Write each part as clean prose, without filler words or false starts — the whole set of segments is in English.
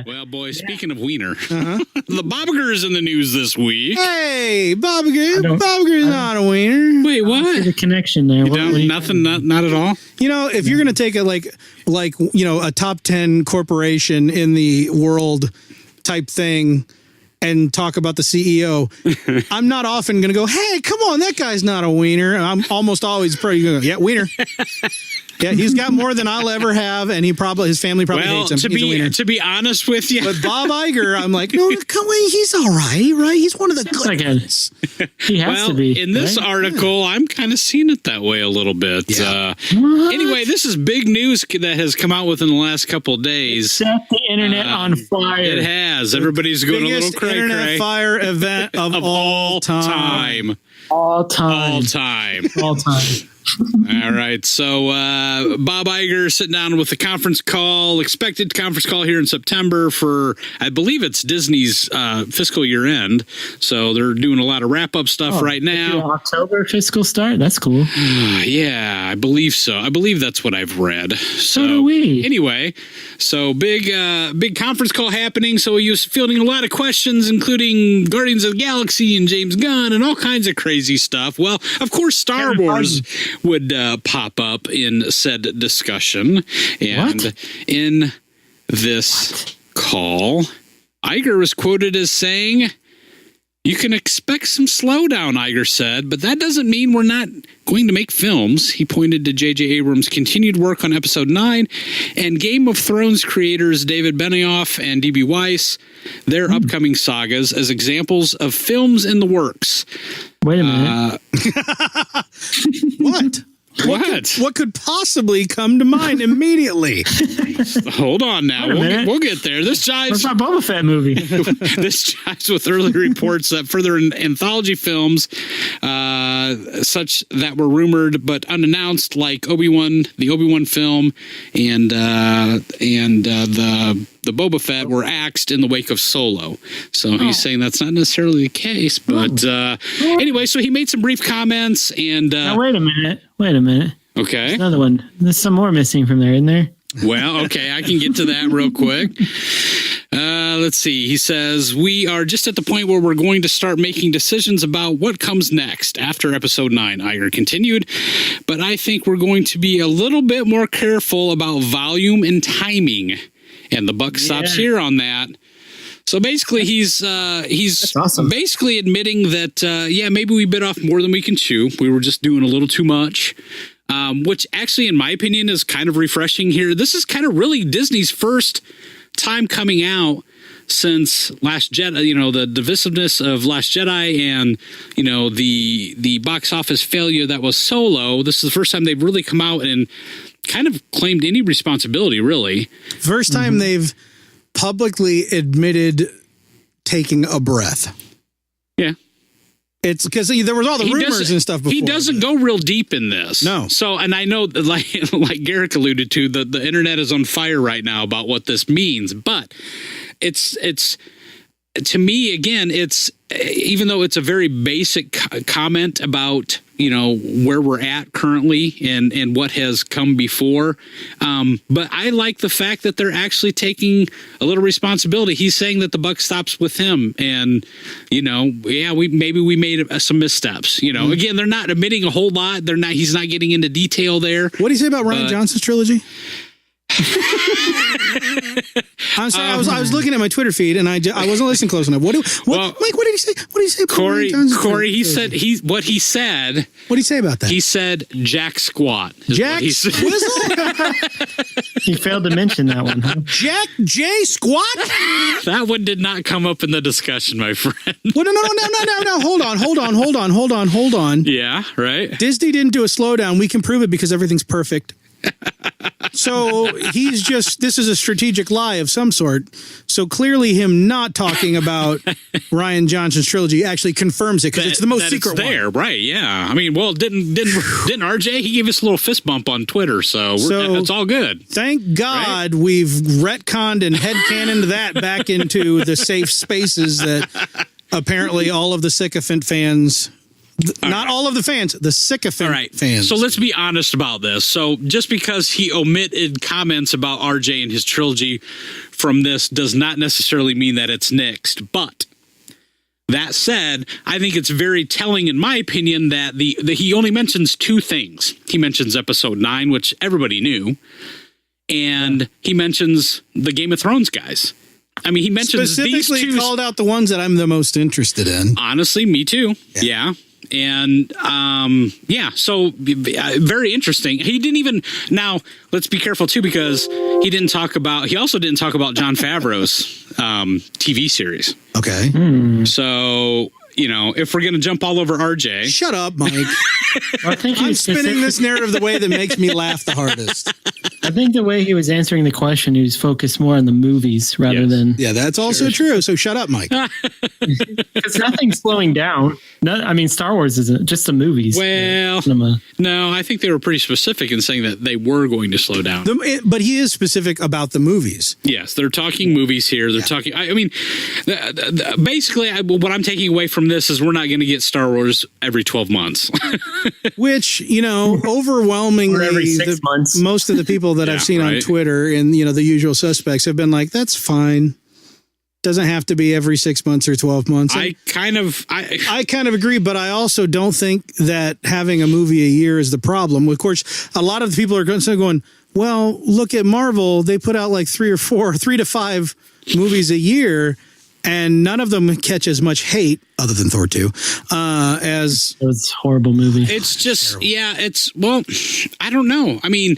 Well, boy, speaking of wiener, the Bob Iger is in the news this week. Hey, Bob Iger's not a wiener. Wait, what? The connection there. Nothing, not at all. You know, if you're going to take a a top 10 corporation in the world type thing and talk about the CEO, I'm not often going to go, hey, come on, that guy's not a wiener. I'm almost always pretty good. Yeah, wiener. Yeah, he's got more than I'll ever have, and his family probably hates him. To be honest with you, but Bob Iger, I'm like, no, come on, he's all right, right? He's one of the good ones. He has to be. In this article, I'm kind of seeing it that way a little bit. Yeah. Anyway, this is big news that has come out within the last couple of days. Set the internet on fire. It has. Everybody's going a little cray-cray. Internet fire event of all time. All time. All right. So Bob Iger sitting down with the expected conference call here in September for, I believe it's Disney's fiscal year end. So they're doing a lot of wrap-up stuff right now. October fiscal start? That's cool. Yeah, I believe so. I believe that's what I've read. So do we. Anyway, so big conference call happening. So he was fielding a lot of questions, including Guardians of the Galaxy and James Gunn and all kinds of crazy stuff. Well, of course, Star Wars would pop up in said discussion. And in this call, Iger was quoted as saying, "You can expect some slowdown," Iger said, "but that doesn't mean we're not going to make films." He pointed to J.J. Abrams' continued work on Episode 9 and Game of Thrones creators David Benioff and D.B. Weiss, their upcoming sagas, as examples of films in the works. Wait a minute. What? What could possibly come to mind immediately? Hold on now. We'll get there. This jives. What's that Boba Fett movie? This jives with early reports that further anthology films, such that were rumored but unannounced, like the Obi-Wan film, and the Boba Fett were axed in the wake of Solo. So he's saying that's not necessarily the case. But anyway, so he made some brief comments and. Now, wait a minute. Okay. There's another one. There's some more missing from there, isn't there? Well, okay, I can get to that real quick. Let's see. He says, "We are just at the point where we're going to start making decisions about what comes next after Episode 9, Iger continued. But I think we're going to be a little bit more careful about volume and timing. And the buck stops here on that. So basically, he's awesome. Basically admitting that, maybe we bit off more than we can chew. We were just doing a little too much, which actually, in my opinion, is kind of refreshing here. This is kind of really Disney's first time coming out since Last Jedi, the divisiveness of Last Jedi and, the box office failure that was Solo. This is the first time they've really come out and kind of claimed any responsibility, really. First time they've publicly admitted taking a breath. Yeah. It's because there was all the rumors and stuff before. He doesn't go real deep in this. No. So, and I know, like Garrick alluded to, the internet is on fire right now about what this means. But it's to me, again, it's, even though it's a very basic comment about, where we're at currently and what has come before. But I like the fact that they're actually taking a little responsibility. He's saying that the buck stops with him. And, we made some missteps. Again, they're not admitting a whole lot. He's not getting into detail there. What do you say about Rian Johnson's trilogy? I'm sorry. I was looking at my Twitter feed and I wasn't listening close enough. Mike, what did he say? What did he say? About Corey, he said what he said. What did he say about that? He said Jack Squat. Jack Swizzle? He failed to mention that one. Huh? Jack J Squat? That one did not come up in the discussion, my friend. Well, no. Hold on. Yeah, right. Disney didn't do a slowdown. We can prove it because everything's perfect. So this is a strategic lie of some sort. So clearly him not talking about Rian Johnson's trilogy actually confirms it because it's the most secret one. There, right? Yeah. I mean, well, didn't RJ? He gave us a little fist bump on Twitter, so it's all good. Thank God we've retconned and headcanoned that back into the safe spaces that apparently all of the sycophant fans Not all of the fans, the sycophant fans. So let's be honest about this. So just because he omitted comments about RJ and his trilogy from this does not necessarily mean that it's nixed. But that said, I think it's very telling, in my opinion, that he only mentions two things. He mentions episode 9, which everybody knew, and he mentions the Game of Thrones guys. I mean, he mentions specifically these two. Called out the ones that I'm the most interested in. Honestly, me too. Yeah. And so very interesting. He didn't even, now let's be careful too, because he also didn't talk about Jon Favreau's TV series. Okay. So, if we're going to jump all over RJ. Shut up, Mike. I think I'm spinning this narrative the way that makes me laugh the hardest. I think the way he was answering the question, he was focused more on the movies rather than. Yeah, that's also true. So shut up, Mike. Because nothing's slowing down. Star Wars isn't just the movies. Well, no, I think they were pretty specific in saying that they were going to slow down. But he is specific about the movies. Yes, they're talking movies here. They're talking. Basically, what I'm taking away from this is we're not going to get Star Wars every 12 months. Which, overwhelmingly, or every 6 months. Most of the people that I've seen on Twitter and, the usual suspects have been like, that's fine. Doesn't have to be every 6 months or 12 months. I kind of agree, but I also don't think that having a movie a year is the problem. Of course, a lot of the people are going, well, look at Marvel. They put out like 3 to 5 movies a year, and none of them catch as much hate, other than Thor 2, as... It was a horrible movie. It's just, I don't know. I mean,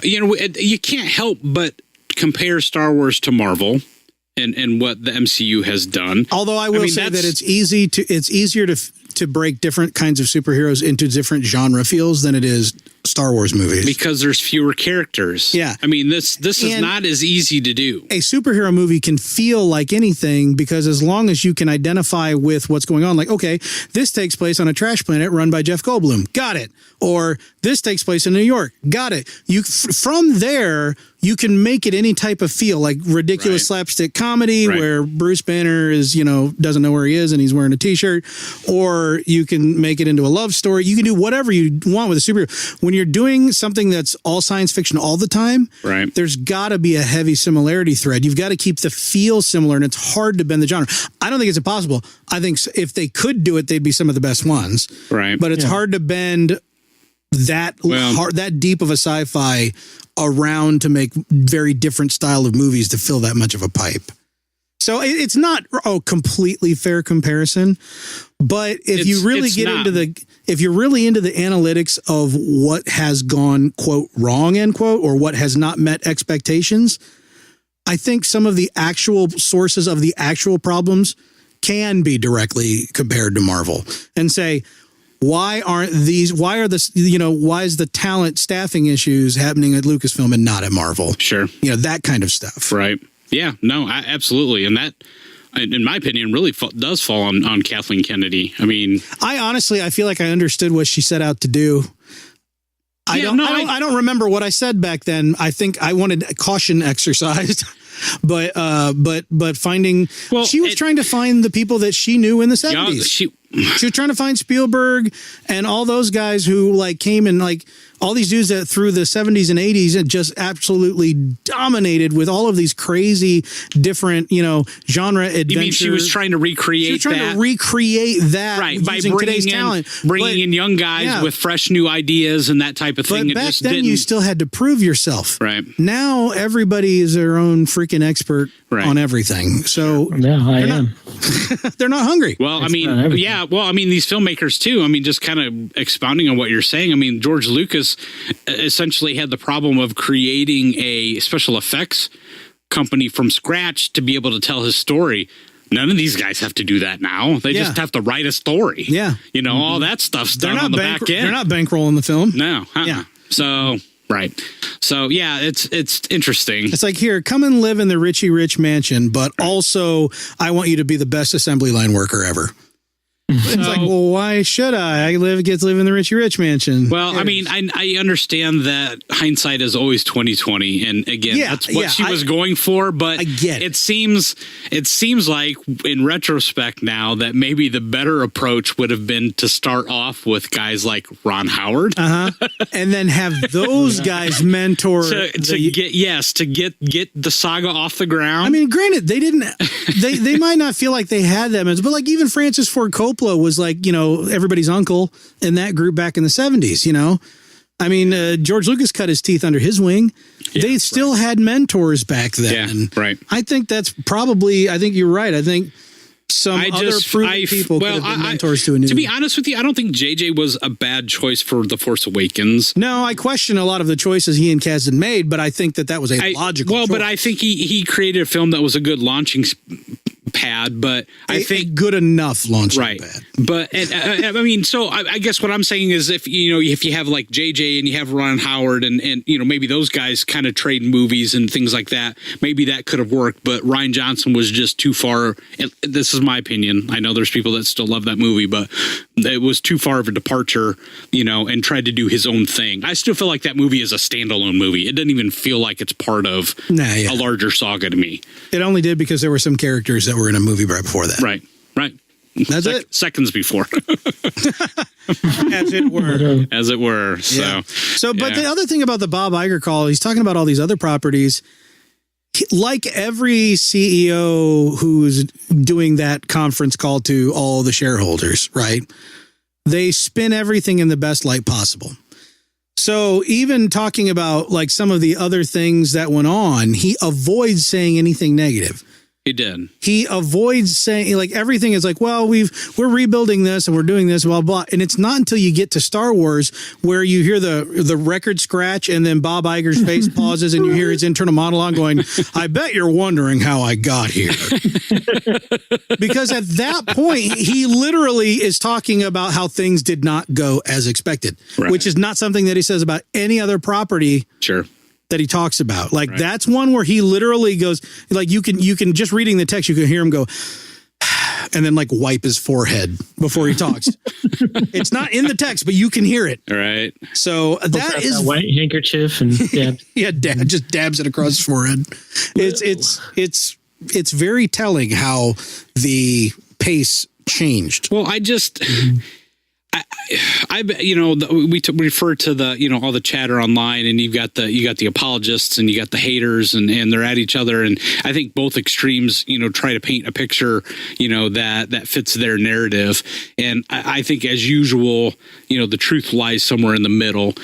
you can't help but compare Star Wars to Marvel. And what the MCU has done. Although I will say that it's easier to break different kinds of superheroes into different genre feels than it is Star Wars movies. Because there's fewer characters. Yeah. I mean, this is not as easy to do. A superhero movie can feel like anything because as long as you can identify with what's going on, like, okay, this takes place on a trash planet run by Jeff Goldblum. Got it. Or this takes place in New York. Got it. From there, you can make it any type of feel, like ridiculous slapstick comedy where Bruce Banner is, doesn't know where he is and he's wearing a t-shirt, or you can make it into a love story. You can do whatever you want with a superhero. When you're doing something that's all science fiction all the time, there's got to be a heavy similarity thread. You've got to keep the feel similar, and it's hard to bend the genre. I don't think it's impossible. I think if they could do it, they'd be some of the best ones. But it's hard to bend that deep of a sci-fi around to make very different style of movies to fill that much of a pipe. So it's not a completely fair comparison, but if you're really into the analytics of what has gone quote wrong end quote or what has not met expectations, I think some of the actual sources of the actual problems can be directly compared to Marvel and say, why is the talent staffing issues happening at Lucasfilm and not at Marvel? Sure. That kind of stuff. Right. Yeah, no, absolutely. And that, in my opinion, really does fall on Kathleen Kennedy. I mean, I feel like I understood what she set out to do. I don't remember what I said back then. I think I wanted caution exercised. But finding, she was trying to find the people that she knew in the 70s. She was trying to find Spielberg and all those guys who came and all these dudes that through the 70s and 80s had just absolutely dominated with all of these crazy different, genre adventures. You mean she was trying to recreate that right, by using today's talent. Bringing in young guys with fresh new ideas and that type of thing. But back then you still had to prove yourself. Right. Now everybody is their own freaking expert on everything. So I am. They're not hungry. Well, these filmmakers too. I mean, just kind of expounding on what you're saying. I mean, George Lucas essentially had the problem of creating a special effects company from scratch to be able to tell his story. None of these guys have to do that now. They just have to write a story. Yeah. All that stuff's done on the back end. They're not bankrolling the film. No. Yeah. So, right. So, yeah, it's interesting. It's like, here, come and live in the Richie Rich mansion, but also I want you to be the best assembly line worker ever. It's like, well, why should I? Get to live in the Richie Rich mansion. Well, I mean, I understand that hindsight is always 20/20, and again, that's what she was going for. But I get it seems like in retrospect now that maybe the better approach would have been to start off with guys like Ron Howard, and then have those guys mentor to get the saga off the ground. I mean, granted, they didn't. They might not feel like they had them, but like even Francis Ford Coppola was like, everybody's uncle in that group back in the 70s. I mean, George Lucas cut his teeth under his wing. They still had mentors back then. Yeah, right. I think that's probably. I think you're right. I think some other proven people could have been mentors to a new. To be honest with you, I don't think JJ was a bad choice for The Force Awakens. No, I question a lot of the choices he and Kasdan made, but I think that was a logical choice. But I think he created a film that was a good launching pad, but I think good enough launching pad. But I mean, so I guess what I'm saying is if you have like JJ and you have Ron Howard and maybe those guys kind of trade movies and things like that, maybe that could have worked. But Rian Johnson was just too far. This is my opinion. I know there's people that still love that movie, but it was too far of a departure, and tried to do his own thing. I still feel like that movie is a standalone movie. It doesn't even feel like it's part of a larger saga to me. It only did because there were some characters that were in a movie right before that. Right. That's it. Seconds before. As it were. So, but the other thing about the Bob Iger call, he's talking about all these other properties. Like every CEO who's doing that conference call to all the shareholders, right? They spin everything in the best light possible. So even talking about like some of the other things that went on, he avoids saying anything negative. He did. He avoids saying like everything is like, well, we're rebuilding this and we're doing this, blah, blah. And it's not until you get to Star Wars where you hear the record scratch and then Bob Iger's face pauses and you hear his internal monologue going, I bet you're wondering how I got here. Because at that point, he literally is talking about how things did not go as expected, which is not something that he says about any other property. Sure. That he talks about. Like that's one where he literally goes, like you can just reading the text, you can hear him go and then like wipe his forehead before he talks. It's not in the text, but you can hear it. Right. So that is that white handkerchief and just dabs it across his forehead. It's very telling how the pace changed. Well, we refer to the all the chatter online, and you got the apologists and you got the haters, and they're at each other, and I think both extremes try to paint a picture that fits their narrative, and I think as usual the truth lies somewhere in the middle.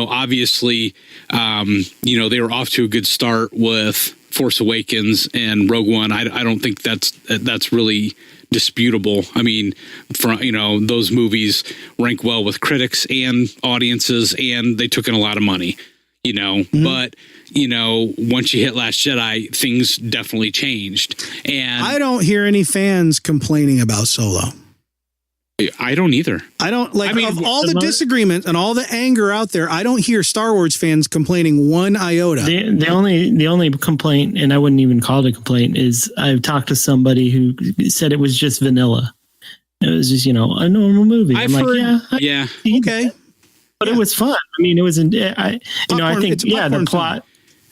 Obviously they were off to a good start with Force Awakens and Rogue One. I don't think that's really disputable. I mean, those movies rank well with critics and audiences, and they took in a lot of money, but once you hit Last Jedi, things definitely changed. And I don't hear any fans complaining about Solo. I don't either. I don't of all the disagreements and all the anger out there, I don't hear Star Wars fans complaining one iota. The only complaint, and I wouldn't even call it a complaint, is I've talked to somebody who said it was just vanilla. It was just, a normal movie. I've heard, okay. But it was fun. I mean, it was, I think, the plot.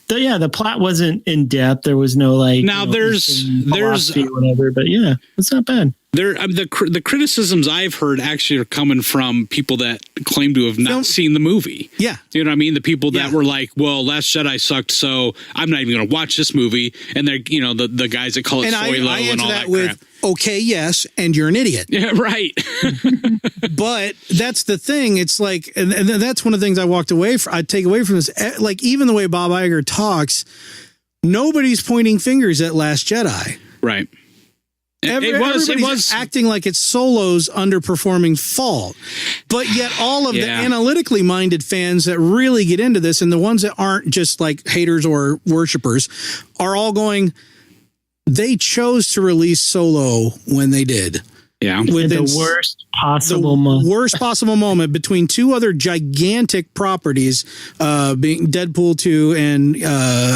The plot wasn't in depth. There was no there's whatever, but it's not bad. The criticisms I've heard actually are coming from people that claim to have not seen the movie. Yeah. You know what I mean? The people that were like, well, Last Jedi sucked, so I'm not even going to watch this movie. And they're, the guys that call it Soilo and all that crap. Okay, yes, and you're an idiot. Yeah, right. But that's the thing. It's like, and that's one of the things I take away from this. Like, even the way Bob Iger talks, nobody's pointing fingers at Last Jedi. Right. Everybody's acting like it's Solo's underperforming fault. But yet all of the analytically minded fans that really get into this, and the ones that aren't just like haters or worshipers, are all going, they chose to release Solo when they did. Yeah. Within the worst possible moment. Worst possible moment between two other gigantic properties, being Deadpool 2 and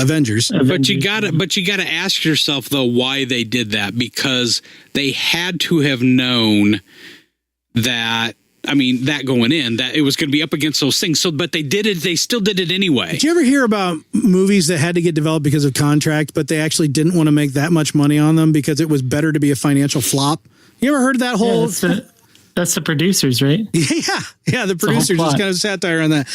Avengers. But you gotta ask yourself though why they did that, because they had to have known that going in, that it was going to be up against those things. So, but they did it. They still did it anyway. Did you ever hear about movies that had to get developed because of contract, but they actually didn't want to make that much money on them because it was better to be a financial flop? You ever heard that whole... Yeah, that's the producers, right? Yeah. The producers just kind of satire on that.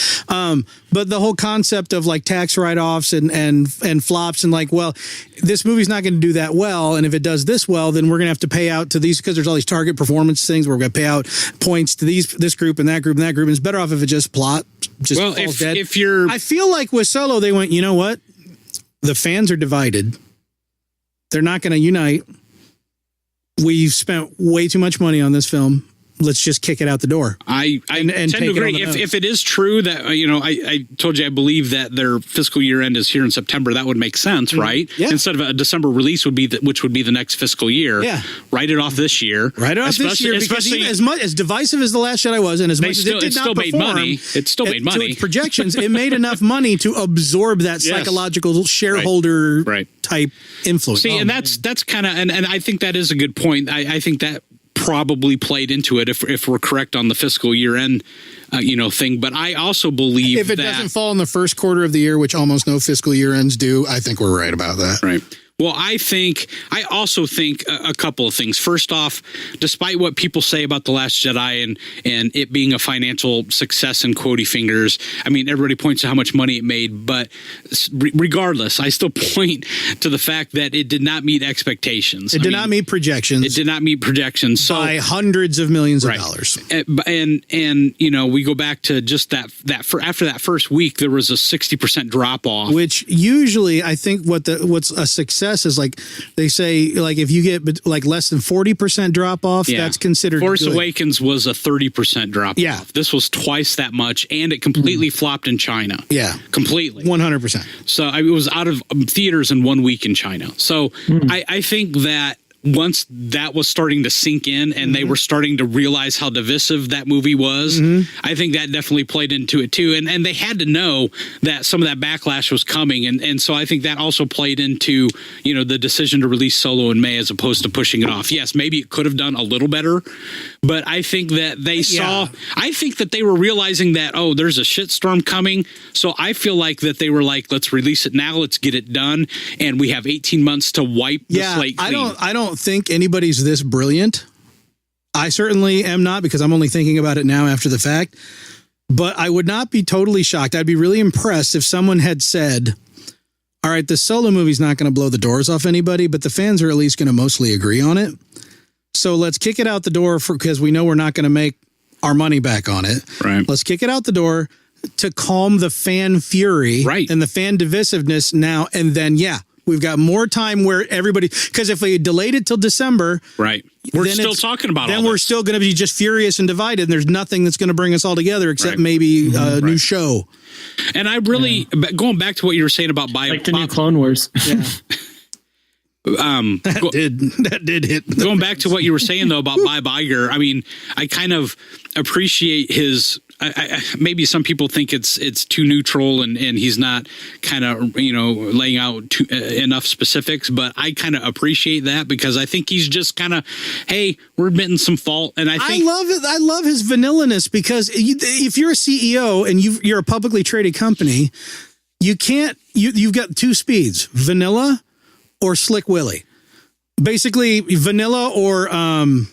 But the whole concept of like tax write-offs and flops and like, well, this movie's not going to do that well, and if it does this well, then we're going to have to pay out to these, because there's all these target performance things where we're going to pay out points to this group and that group and that group. And it's better off if it just falls dead. I feel like with Solo, they went, you know what? The fans are divided. They're not going to unite. We've spent way too much money on this film. Let's just kick it out the door. I tend to agree. If it is true that, I told you I believe that their fiscal year end is here in September, that would make sense, right? Yeah. Instead of a December release which would be the next fiscal year. Yeah. Write it off this year. Because even as divisive as The Last Jedi was, and as much as it did not perform, it still made money. To its projections, it made enough money to absorb that psychological shareholder type influence. See, and that's kind of, and I think that is a good point. I think that probably played into it if we're correct on the fiscal year end thing. But I also believe if it doesn't fall in the first quarter of the year, which almost no fiscal year ends do, I think we're right about that. Right. Well, I also think a couple of things. First off, despite what people say about The Last Jedi and it being a financial success in quotey fingers, everybody points to how much money it made, but regardless, I still point to the fact that it did not meet expectations. It did not meet projections. It did not meet projections. So, by hundreds of millions of dollars. And we go back to just after that first week, there was a 60% drop off. Which usually, I think what's a success is, like they say, like if you get like less than 40% drop off, that's considered Force good. Awakens was a 30% drop off. This was twice that much, and it completely flopped in China. Yeah. Completely. 100%. So it was out of theaters in 1 week in China. So I think that once that was starting to sink in and they were starting to realize how divisive that movie was, I think that definitely played into it too. And they had to know that some of that backlash was coming. And so I think that also played into, the decision to release Solo in May as opposed to pushing it off. Yes, maybe it could have done a little better, but I think that I think that they were realizing that, there's a shitstorm coming. So I feel like that they were like, let's release it now. Let's get it done. And we have 18 months to wipe the slate clean. I don't think anybody's this brilliant. I certainly am not, because I'm only thinking about it now after the fact. But I would not be totally shocked. I'd be really impressed if someone had said, all right, the Solo movie's not going to blow the doors off anybody, but the fans are at least going to mostly agree on it. So let's kick it out the door because we know we're not going to make our money back on it. Right. Let's kick it out the door to calm the fan fury and the fan divisiveness now. And then, we've got more time where everybody, because if we delayed it till December, we're still talking about then we're still going to be just furious and divided. And there's nothing that's going to bring us all together except maybe a new show. And I really, going back to what you were saying about like the new Clone Wars. That did hit. Going back to what you were saying though about Bob Iger, I kind of appreciate his. Maybe some people think it's too neutral and he's not kind of laying out enough specifics, but I kind of appreciate that because I think he's just kind of, hey, we're admitting some fault, and I love it. I love his vanillaness because if you're a CEO and you're a publicly traded company, you can't. You've got two speeds: vanilla or Slick Willie. Basically, vanilla or I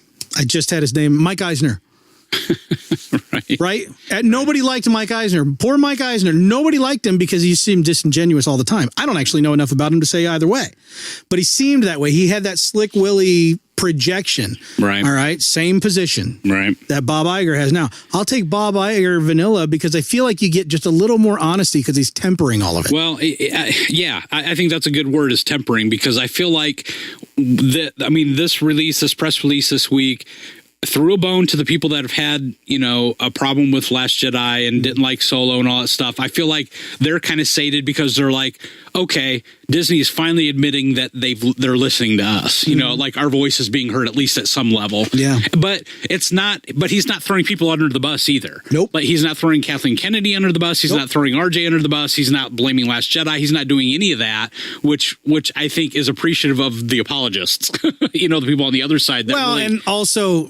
just had his name, Mike Eisner. Right? And nobody liked Mike Eisner. Poor Mike Eisner. Nobody liked him because he seemed disingenuous all the time. I don't actually know enough about him to say either way. But he seemed that way. He had that Slick Willie projection. Right. All right. Same position. Right. That Bob Iger has now. I'll take Bob Iger vanilla because I feel like you get just a little more honesty because he's tempering all of it. Well, I think that's a good word, is tempering, because I feel like this press release this week threw a bone to the people that have had, a problem with Last Jedi and didn't like Solo and all that stuff. I feel like they're kind of sated because they're like, okay, Disney is finally admitting that they're listening to us. Like our voice is being heard at least at some level. Yeah. But he's not throwing people under the bus either. Nope. Like he's not throwing Kathleen Kennedy under the bus. He's not throwing RJ under the bus. He's not blaming Last Jedi. He's not doing any of that, which I think is appreciative of the apologists. The people on the other side. And also,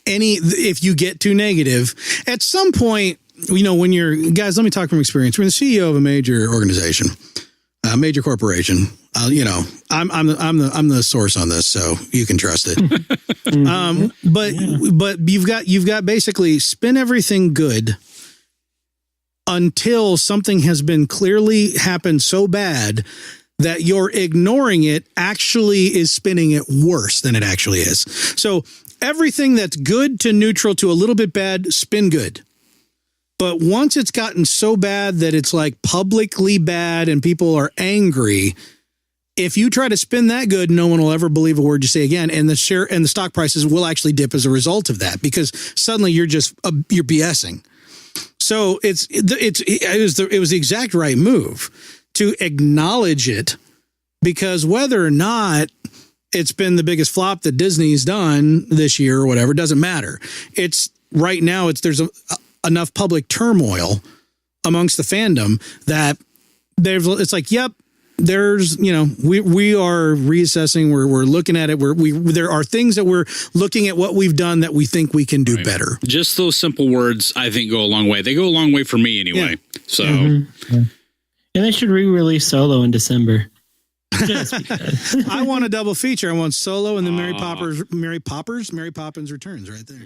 if you get too negative, at some point, when you're guys, let me talk from experience. When the CEO of a major organization, a major corporation, I'm the source on this, so you can trust it. But you've got basically spin everything good until something has been clearly happened so bad that you're ignoring it actually is spinning it worse than it actually is. So everything that's good to neutral to a little bit bad, spin good. But once it's gotten so bad that it's like publicly bad and people are angry, if you try to spin that good, no one will ever believe a word you say again. And the share and the stock prices will actually dip as a result of that, because suddenly you're BSing. So it was the exact right move to acknowledge it, because whether or not it's been the biggest flop that Disney's done this year or whatever, doesn't matter. It's right now there's enough public turmoil amongst the fandom that it's like, yep, there's, we are reassessing. We're looking at it. There are things that we're looking at what we've done that we think we can do better. Just those simple words, I think, go a long way. They go a long way for me anyway. Yeah. So, and they should re-release Solo in December. Just because. I want a double feature. I want Solo and then Mary Poppins Returns right there.